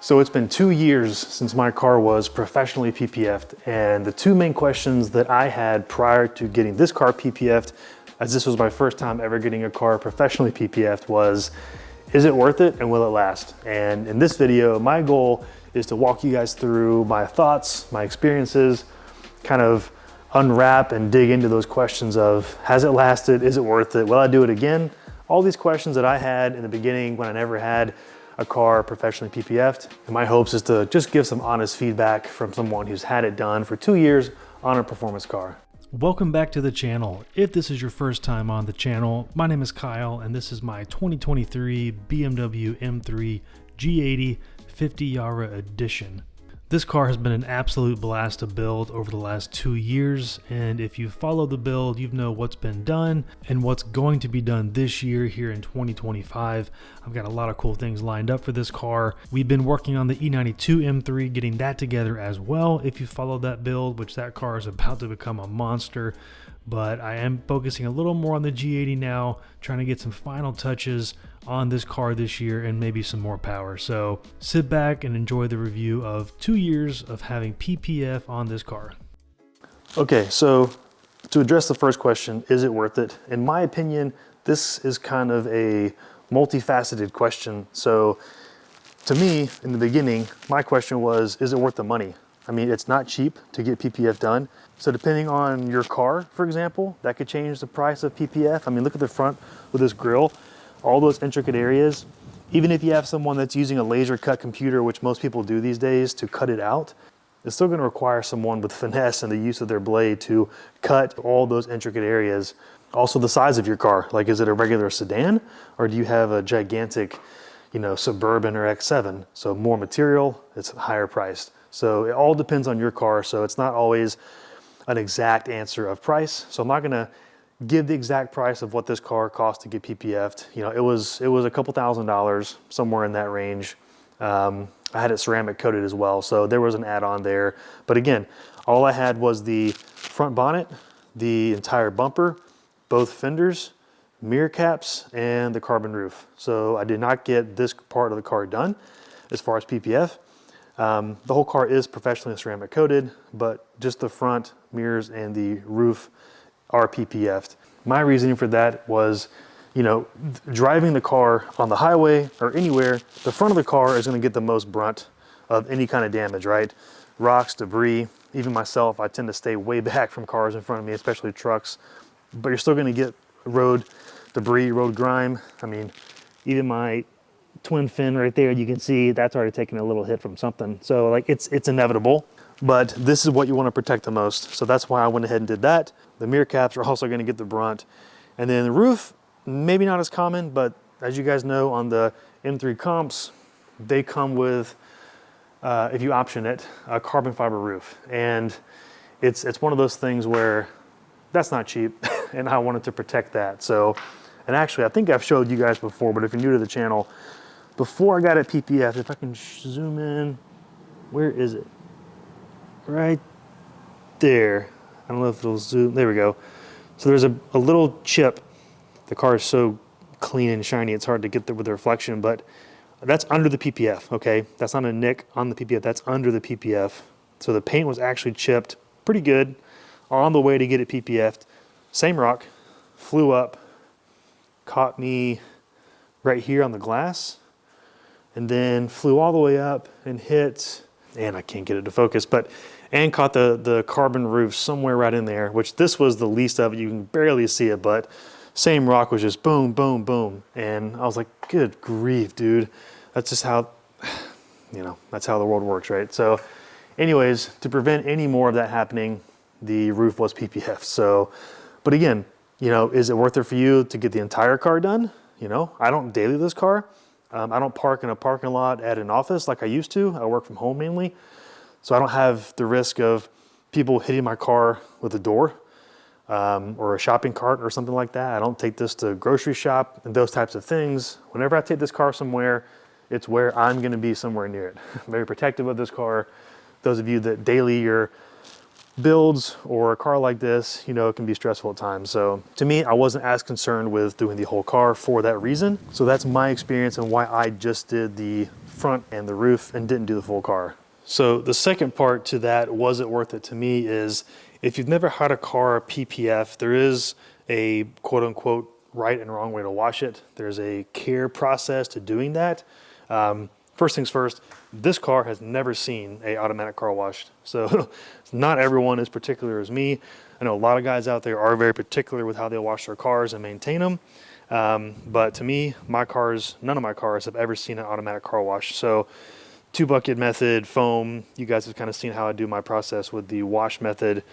So it's been 2 years since my car was professionally PPF'd, and the two main questions that I had prior to getting this car PPF'd, as this was my first time ever getting a car professionally PPF'd, was, is it worth it and will it last? And in this video, my goal is to walk you guys through my thoughts, my experiences, kind of unwrap and dig into those questions of, has it lasted? Is it worth it? Will I do it again? All these questions that I had in the beginning when I never had a car professionally PPF'd. And my hopes is to just give some honest feedback from someone who's had it done for 2 years on a performance car. Welcome back to the channel. If this is your first time on the channel, my name is Kyle and this is my 2023 BMW M3 G80 50 Yara Edition. This car has been an absolute blast to build over the last 2 years, and if you follow the build, you know what's been done and what's going to be done this year here in 2025. I've got a lot of cool things lined up for this car. We've been working on the E92 M3, getting that together as well. If you follow that build, which that car is about to become a monster, but I am focusing a little more on the G80 now, trying to get some final touches on this car this year and maybe some more power. So sit back and enjoy the review of 2 years of having PPF on this car. Okay, so to address the first question, is it worth it? In my opinion, this is kind of a multifaceted question. So to me, in the beginning, my question was, is it worth the money? I mean, it's not cheap to get PPF done. So depending on your car, for example, that could change the price of PPF. I mean, look at the front with this grille, all those intricate areas. Even if you have someone that's using a laser cut computer, which most people do these days, to cut it out, it's still gonna require someone with finesse and the use of their blade to cut all those intricate areas. Also the size of your car, like is it a regular sedan or do you have a gigantic, Suburban or X7? So more material, it's higher priced. So it all depends on your car. So it's not always an exact answer of price. So I'm not gonna give the exact price of what this car cost to get PPF'd. It was a couple $1,000s, somewhere in that range. I had it ceramic coated as well, so there was an add-on there. But again, all I had was the front bonnet, the entire bumper, both fenders, mirror caps, and the carbon roof. So I did not get this part of the car done as far as PPF. The whole car is professionally ceramic coated, but just the front mirrors and the roof are PPF'd. My reasoning for that was, driving the car on the highway or anywhere, the front of the car is gonna get the most brunt of any kind of damage, right? Rocks, debris, even myself, I tend to stay way back from cars in front of me, especially trucks, but you're still gonna get road debris, road grime. I mean, even my twin fin right there, you can see that's already taken a little hit from something. So like it's inevitable, but this is what you want to protect the most. So that's why I went ahead and did that. The mirror caps are also going to get the brunt. And then the roof, maybe not as common, but as you guys know, on the M3 comps, they come with, if you option it, a carbon fiber roof. And it's one of those things where that's not cheap and I wanted to protect that. So, and actually I think I've showed you guys before, but if you're new to the channel, before I got it PPF, if I can zoom in, where is it? Right there. I don't know if it'll zoom, there we go. So there's a little chip. The car is so clean and shiny, it's hard to get there with the reflection, but that's under the PPF, okay? That's not a nick on the PPF, that's under the PPF. So the paint was actually chipped pretty good on the way to get it PPF'd. Same rock, flew up, caught me right here on the glass, and then flew all the way up and hit, and I can't get it to focus, and caught the carbon roof somewhere right in there, which this was the least of it. You can barely see it, but same rock was just boom, boom, boom. And I was like, good grief, dude. That's just how, that's how the world works, right? So anyways, to prevent any more of that happening, the roof was PPF. So, but again, is it worth it for you to get the entire car done? I don't daily this car. I don't park in a parking lot at an office like I used to. I work from home mainly. So I don't have the risk of people hitting my car with a door or a shopping cart or something like that. I don't take this to grocery shop and those types of things. Whenever I take this car somewhere, it's where I'm gonna be somewhere near it. I'm very protective of this car. Those of you that daily your builds or a car like this, it can be stressful at times. So to me, I wasn't as concerned with doing the whole car for that reason. So that's my experience and why I just did the front and the roof and didn't do the full car. So the second part to that, was it worth it to me, is if you've never had a car PPF, there is a quote unquote right and wrong way to wash it. There's a care process to doing that. First things first, this car has never seen a automatic car wash. So not everyone is particular as me. I know a lot of guys out there are very particular with how they wash their cars and maintain them. But to me, none of my cars have ever seen an automatic car wash. So 2-bucket method, foam, you guys have kind of seen how I do my process with the wash method.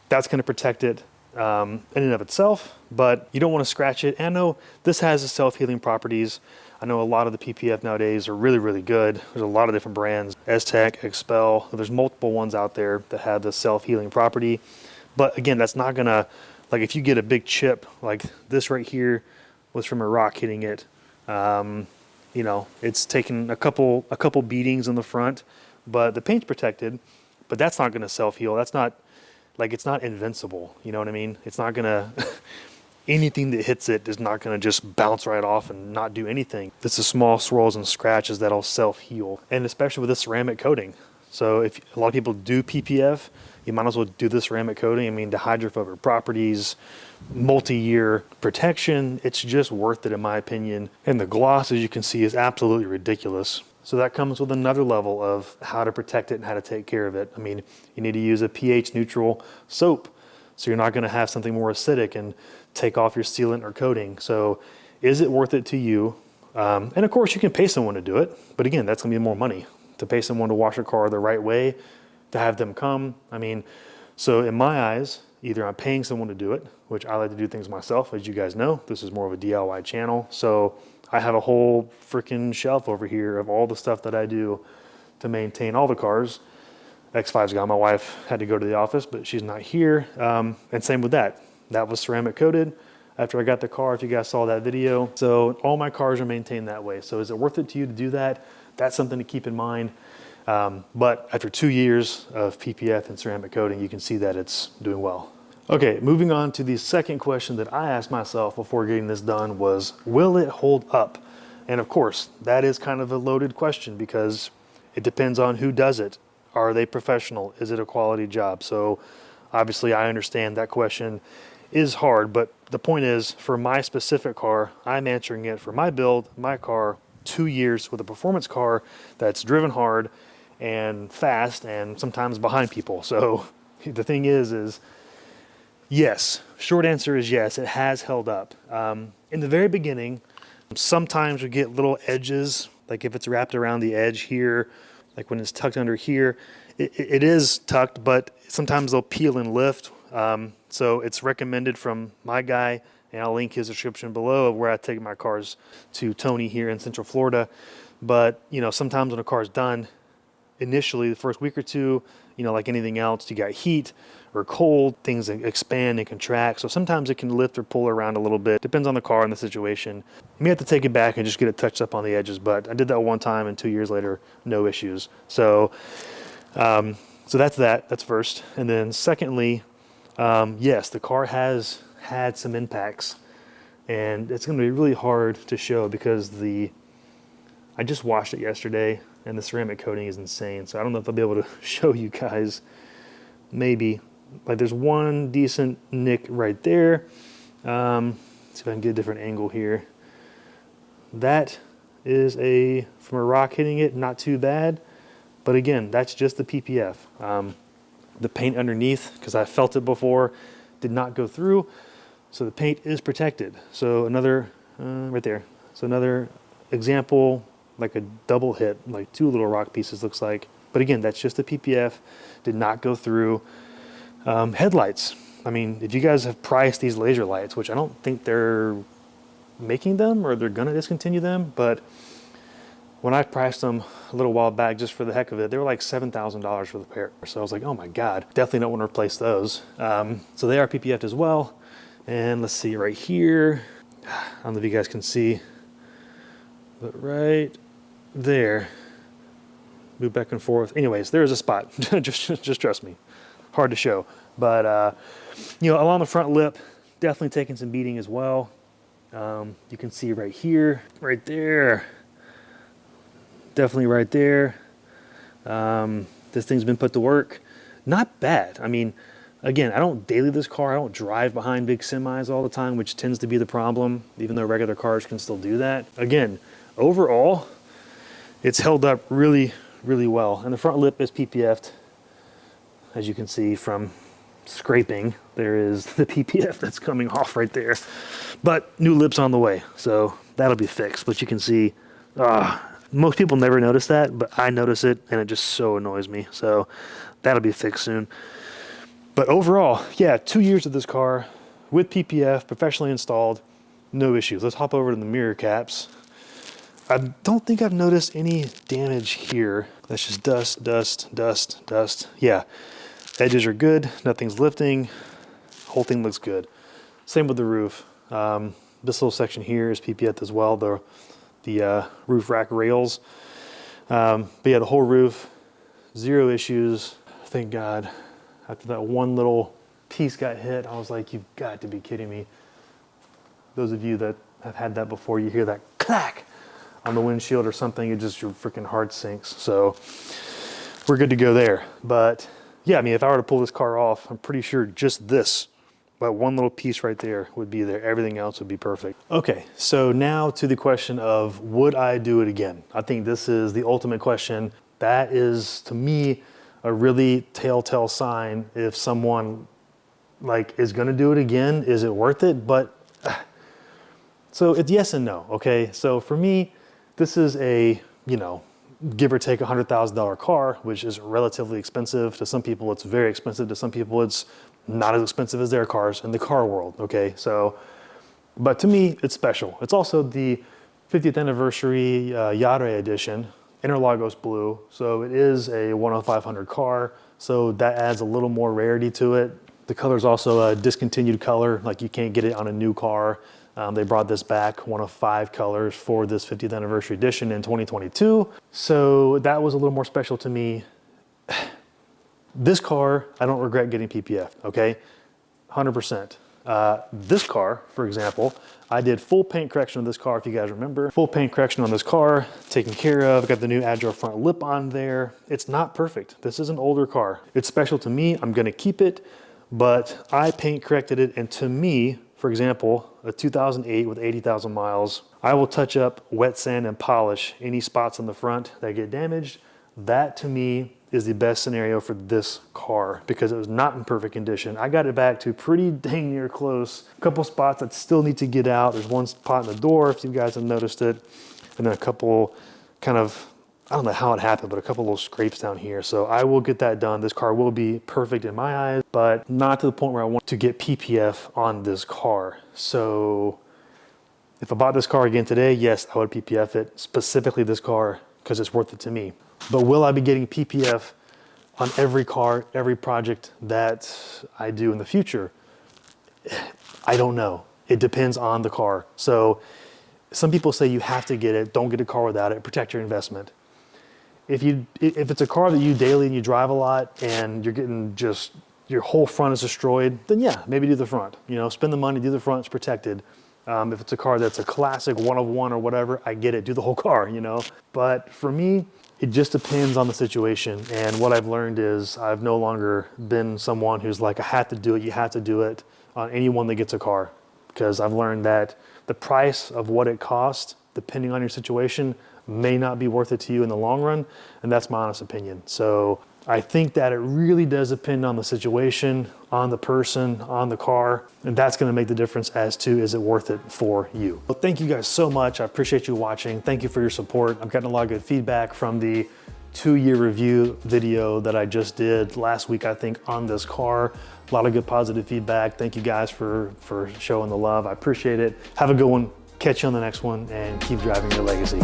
That's going to protect it in and of itself, but you don't want to scratch it. And I know this has the self-healing properties. I know a lot of the PPF nowadays are really, really good. There's a lot of different brands, Aztec, Expel. There's multiple ones out there that have the self-healing property. But again, that's not gonna, like if you get a big chip like this right here was from a rock hitting it, you know, it's taken a couple beatings in the front, but the paint's protected, but that's not gonna self-heal. That's not, like, it's not invincible, you know what I mean? It's not gonna, anything that hits it is not gonna just bounce right off and not do anything. It's the small swirls and scratches that'll self-heal, and especially with this ceramic coating. So if a lot of people do PPF, you might as well do this ceramic coating. I mean, the hydrophobic properties, multi-year protection, it's just worth it in my opinion. And the gloss, as you can see, is absolutely ridiculous. So that comes with another level of how to protect it and how to take care of it. I mean, you need to use a pH neutral soap, so you're not gonna have something more acidic and take off your sealant or coating. So is it worth it to you? And of course you can pay someone to do it, but again, that's gonna be more money to pay someone to wash a car the right way, to have them come. I mean, so in my eyes, either I'm paying someone to do it, which I like to do things myself, as you guys know. This is more of a DIY channel. So I have a whole freaking shelf over here of all the stuff that I do to maintain all the cars. X5's gone. My wife had to go to the office, but she's not here. And same with that. That was ceramic coated after I got the car, if you guys saw that video. So all my cars are maintained that way. So is it worth it to you to do that? That's something to keep in mind. But after 2 years of PPF and ceramic coating, you can see that it's doing well. Okay, moving on to the second question that I asked myself before getting this done was, will it hold up? And of course, that is kind of a loaded question because it depends on who does it. Are they professional? Is it a quality job? So obviously I understand that question is hard, but the point is, for my specific car, I'm answering it for my build, my car, 2 years with a performance car that's driven hard and fast and sometimes behind people. So the thing is yes, short answer is yes, it has held up. In the very beginning, sometimes we get little edges, like if it's wrapped around the edge here, like when it's tucked under here, it is tucked, but sometimes they'll peel and lift. So it's recommended from my guy, and I'll link his description below of where I take my cars to Tony here in Central Florida. But, you know, sometimes when a car's done, initially the first week or two, you know, like anything else, you got heat or cold, things expand and contract. So sometimes it can lift or pull around a little bit. Depends on the car and the situation. You may have to take it back and just get it touched up on the edges, but I did that one time and 2 years later, no issues. So, so that's first. And then secondly, yes, the car has had some impacts, and it's going to be really hard to show because I just washed it yesterday and the ceramic coating is insane. So I don't know if I'll be able to show you guys. Maybe, like, there's one decent nick right there. See if I can get a different angle here. That is from a rock hitting it, not too bad. But again, that's just the PPF. The paint underneath, because I felt it before, did not go through. So the paint is protected. So another, right there. So another example, like a double hit, like 2 little rock pieces looks like. But again, that's just the PPF, did not go through. Headlights. I mean, if you guys have priced these laser lights, which I don't think they're making them or they're gonna discontinue them, but when I priced them a little while back just for the heck of it, they were like $7,000 for the pair. So I was like, oh my God, definitely don't want to replace those. So they are PPF'd as well. And let's see right here. I don't know if you guys can see, but right there, move back and forth. Anyways, there's a spot, just trust me, hard to show. But, you know, along the front lip, definitely taking some beating as well. You can see right here, right there, definitely right there. This thing's been put to work. Not bad. I mean, again, I don't daily this car. I don't drive behind big semis all the time, which tends to be the problem, even though regular cars can still do that. Again, overall, it's held up really, really well. And the front lip is PPF'd. As you can see from scraping, there is the PPF that's coming off right there. But new lips on the way, so that'll be fixed. But you can see, most people never notice that, but I notice it, and it just so annoys me. So that'll be fixed soon. But overall, yeah, 2 years of this car with PPF, professionally installed, no issues. Let's hop over to the mirror caps. I don't think I've noticed any damage here. That's just dust, dust, dust, dust. Yeah, edges are good, nothing's lifting, whole thing looks good. Same with the roof. This little section here is PPF as well, the roof rack rails. But yeah, the whole roof, zero issues. Thank God. After that one little piece got hit, I was like, you've got to be kidding me. Those of you that have had that before, you hear that clack on the windshield or something, it just, your freaking heart sinks. So we're good to go there. But yeah, I mean, if I were to pull this car off, I'm pretty sure just this, but one little piece right there would be there. Everything else would be perfect. Okay, so now to the question of, would I do it again? I think this is the ultimate question. That is, to me, a really telltale sign if someone like is gonna do it again. Is it worth it? But so it's yes and no, okay? So for me, this is a, you know, give or take $100,000 car, which is relatively expensive. To some people, it's very expensive. To some people, it's not as expensive as their cars in the car world, okay? So, but to me, it's special. It's also the 50th anniversary Yare edition, Interlagos blue. So it is a 10500 car. So that adds a little more rarity to it. The color is also a discontinued color, like you can't get it on a new car. They brought this back, one of 5 colors for this 50th anniversary edition in 2022. So that was a little more special to me. This car, I don't regret getting PPF, okay? 100%. This car, for example, I did full paint correction on this car, if you guys remember. Full paint correction on this car, taken care of. Got the new Agile front lip on there. It's not perfect. This is an older car. It's special to me. I'm gonna keep it, but I paint corrected it, and to me, for example, a 2008 with 80,000 miles, I will touch up, wet sand, and polish any spots on the front that get damaged. That to me is the best scenario for this car because it was not in perfect condition. I got it back to pretty dang near close. A couple spots that still need to get out. There's one spot in the door, if you guys have noticed it, and then a couple kind of, I don't know how it happened, but a couple little scrapes down here. So I will get that done. This car will be perfect in my eyes, but not to the point where I want to get PPF on this car. So if I bought this car again today, yes, I would PPF it, specifically this car, because it's worth it to me. But will I be getting PPF on every car, every project that I do in the future? I don't know. It depends on the car. So some people say you have to get it, don't get a car without it, protect your investment. If it's a car that you daily and you drive a lot and you're getting just, your whole front is destroyed, then yeah, maybe do the front. You know, spend the money, do the front, it's protected. If it's a car that's a classic one of one or whatever, I get it, do the whole car, you know. But for me, it just depends on the situation. And what I've learned is I've no longer been someone who's like, I have to do it, you have to do it on anyone that gets a car. Because I've learned that the price of what it costs, depending on your situation, may not be worth it to you in the long run. And that's my honest opinion. So I think that it really does depend on the situation, on the person, on the car, and that's gonna make the difference as to, is it worth it for you? Well, thank you guys so much. I appreciate you watching. Thank you for your support. I've gotten a lot of good feedback from the 2-year review video that I just did last week, I think, on this car. A lot of good positive feedback. Thank you guys for showing the love. I appreciate it. Have a good one. Catch you on the next one, and keep driving your legacy.